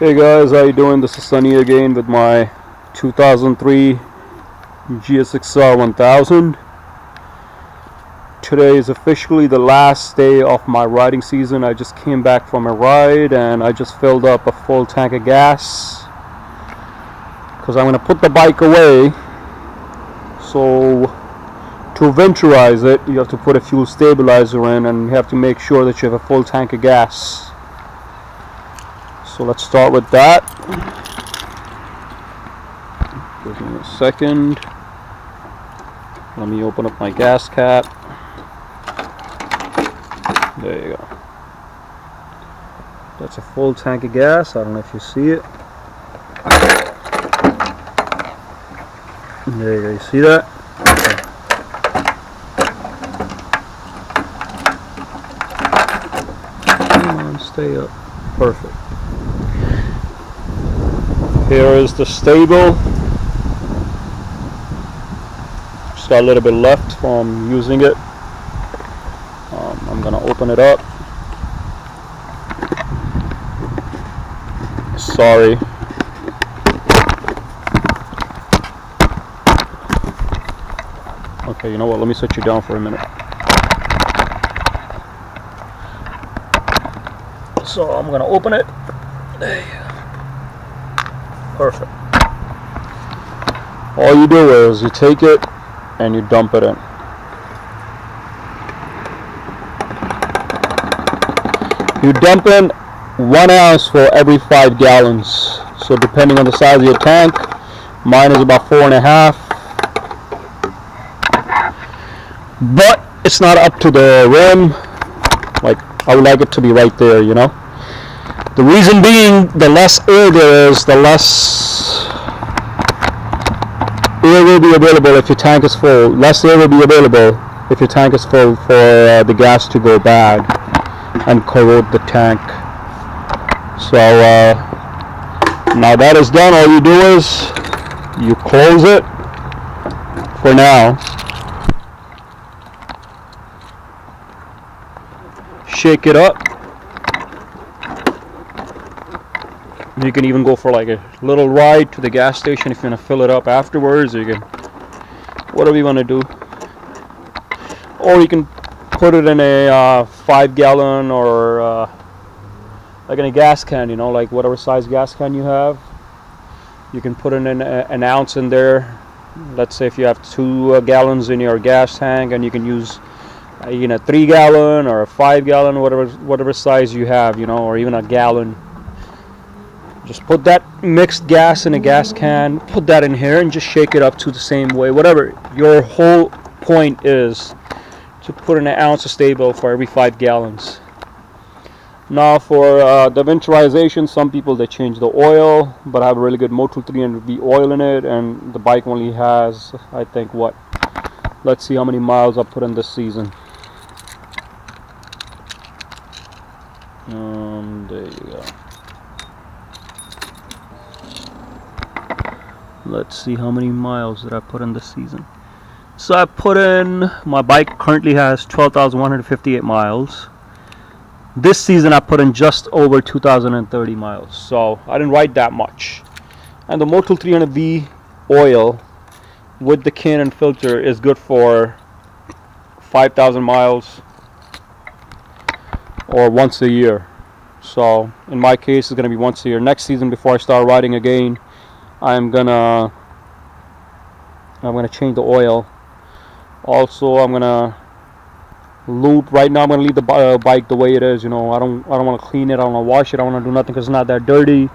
Hey guys, how you doing? This is Sunny again with my 2003 GSX-R 1000. Today is officially the last day of my riding season. I just came back from a ride and I just filled up a full tank of gas because I'm going to put the bike away. So to winterize it, you have to put a fuel stabilizer in and you have to make sure that you have a full tank of gas. So let's start with that. Give me a second. Let me open up my gas cap. There you go. That's a full tank of gas. I don't know if you see it. There you go. You see that? Okay. Come on, stay up. Perfect. Here is the stable. Just got a little bit left from using it. I'm gonna open it up. Sorry. Okay, you know what? Let me set you down for a minute. So I'm gonna open it. There you go. Perfect. All you do is you take it and you dump it in. You dump in 1 ounce for every 5 gallons. So depending on the size of your tank, mine is about 4.5. But it's not up to the rim. Like, I would like it to be right there, you know. The reason being, the less air there is, the less air will be available if your tank is full. Less air will be available if your tank is full for the gas to go bad and corrode the tank. So now that is done, all you do is you close it for now. Shake it up. You can even go for like a little ride to the gas station if you want to fill it up afterwards. Or you can, whatever you want to do. Or you can put it in a 5 gallon or like in a gas can, you know, like whatever size gas can you have. You can put in an ounce in there. Let's say if you have 2 gallons in your gas tank, and you can use a 3 gallon or a 5 gallon, whatever size you have, you know, or even a gallon. Just put that mixed gas in a gas can, put that in here and just shake it up to the same way. Whatever your whole point is, to put in an ounce of stable for every 5 gallons. Now for the winterization, some people they change the oil, but I have a really good Motul 300V oil in it, and the bike only has, I think, what? Let's see how many miles I put in this season. There you go. Let's see how many miles did I put in this season. So I put in, my bike currently has 12,158 miles. This season I put in just over 2,030 miles. So I didn't ride that much. And the Motul 300V oil with the Canon filter is good for 5,000 miles or once a year. So in my case it's going to be once a year. Next season, before I start riding again, I'm gonna change the oil. Also, I'm gonna lube. Right now, I'm gonna leave the bike the way it is. You know, I don't want to clean it. I don't want to wash it. I don't want to do nothing because it's not that dirty.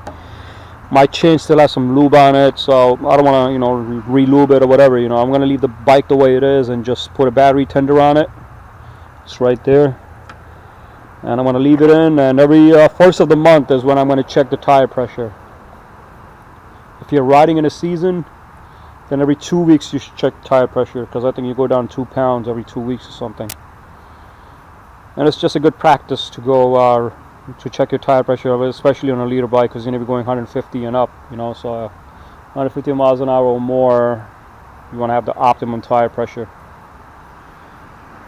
My chain still has some lube on it, so I don't want to, you know, re-lube it or whatever. You know, I'm gonna leave the bike the way it is and just put a battery tender on it. It's right there, and I'm gonna leave it in. And every first of the month is when I'm gonna check the tire pressure. If you're riding in a season, then every 2 weeks you should check tire pressure, because I think you go down 2 pounds every 2 weeks or something. And it's just a good practice to go to check your tire pressure, especially on a liter bike, because you're going to be going 150 and up, you know. So 150 miles an hour or more, you want to have the optimum tire pressure.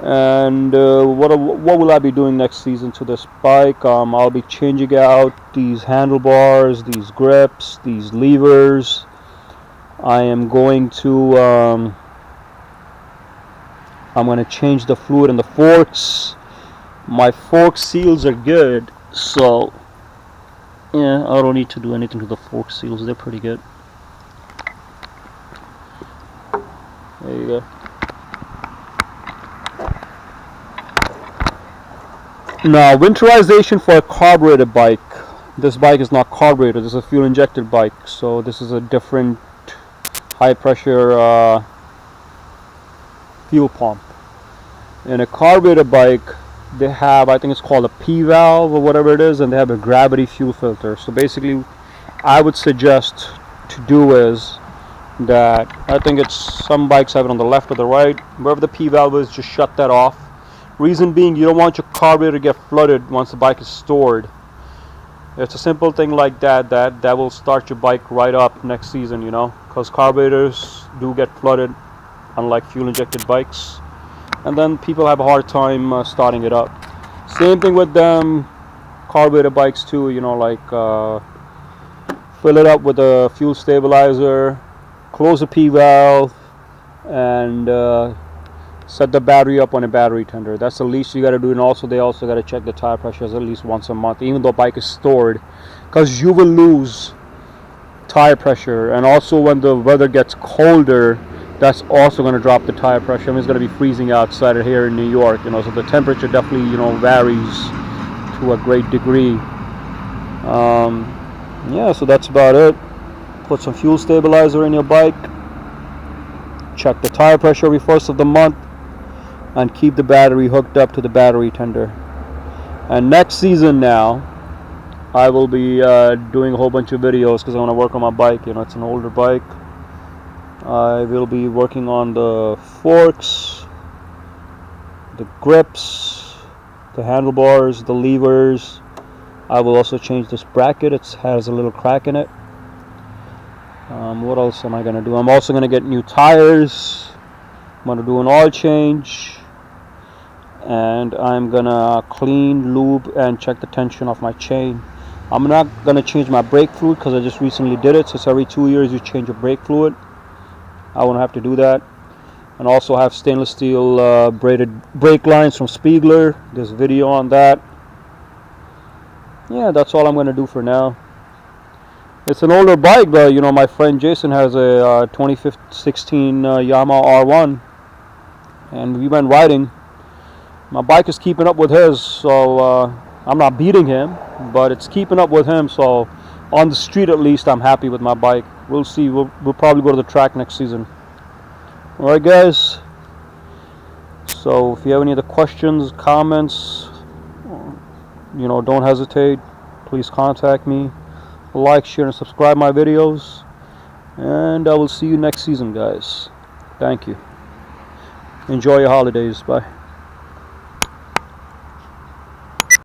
And what will I be doing next season to this bike? I'll be changing out these handlebars, these grips, these levers. I am going to I'm going to change the fluid in the forks. My fork seals are good, so yeah, I don't need to do anything to the fork seals. They're pretty good. There you go. Now, winterization for a carbureted bike. This bike is not carbureted. This is a fuel injected bike, so this is a different high pressure fuel pump. In a carbureted bike, they have, I think it's called a P valve or whatever it is, and they have a gravity fuel filter. So basically, I would suggest to do is that, I think it's some bikes have it on the left or the right, wherever the P valve is, just shut that off. Reason being, you don't want your carburetor to get flooded once the bike is stored. It's a simple thing like that will start your bike right up next season, you know, because carburetors do get flooded, unlike fuel injected bikes, and then people have a hard time starting it up. Same thing with them carburetor bikes too, you know, like fill it up with a fuel stabilizer, close the P valve, and set the battery up on a battery tender. That's the least you got to do. And also, they also got to check the tire pressures at least once a month, even though bike is stored, because you will lose tire pressure. And also, when the weather gets colder, that's also going to drop the tire pressure. I mean, it's going to be freezing outside of here in New York, you know, so the temperature definitely, you know, varies to a great degree. Yeah, so that's about it. Put some fuel stabilizer in your bike, check the tire pressure every first of the month, and keep the battery hooked up to the battery tender. And next season now, I will be doing a whole bunch of videos because I want to work on my bike. You know, it's an older bike. I will be working on the forks, the grips, the handlebars, the levers. I will also change this bracket. It has a little crack in it. What else am I going to do? I'm also going to get new tires. I'm going to do an oil change. And I'm going to clean, lube, and check the tension of my chain. I'm not going to change my brake fluid because I just recently did it. So it's every 2 years you change your brake fluid. I won't have to do that. And also have stainless steel braided brake lines from Spiegler. There's a video on that. Yeah, that's all I'm going to do for now. It's an older bike, but you know, my friend Jason has a 2016 Yamaha R1, and we went riding. My bike is keeping up with his, so I'm not beating him, but it's keeping up with him. So on the street, at least, I'm happy with my bike. We'll see. We'll probably go to the track next season. All right, guys. So if you have any other questions, comments, you know, don't hesitate. Please contact me. Like, share, and subscribe my videos. And I will see you next season, guys. Thank you. Enjoy your holidays. Bye.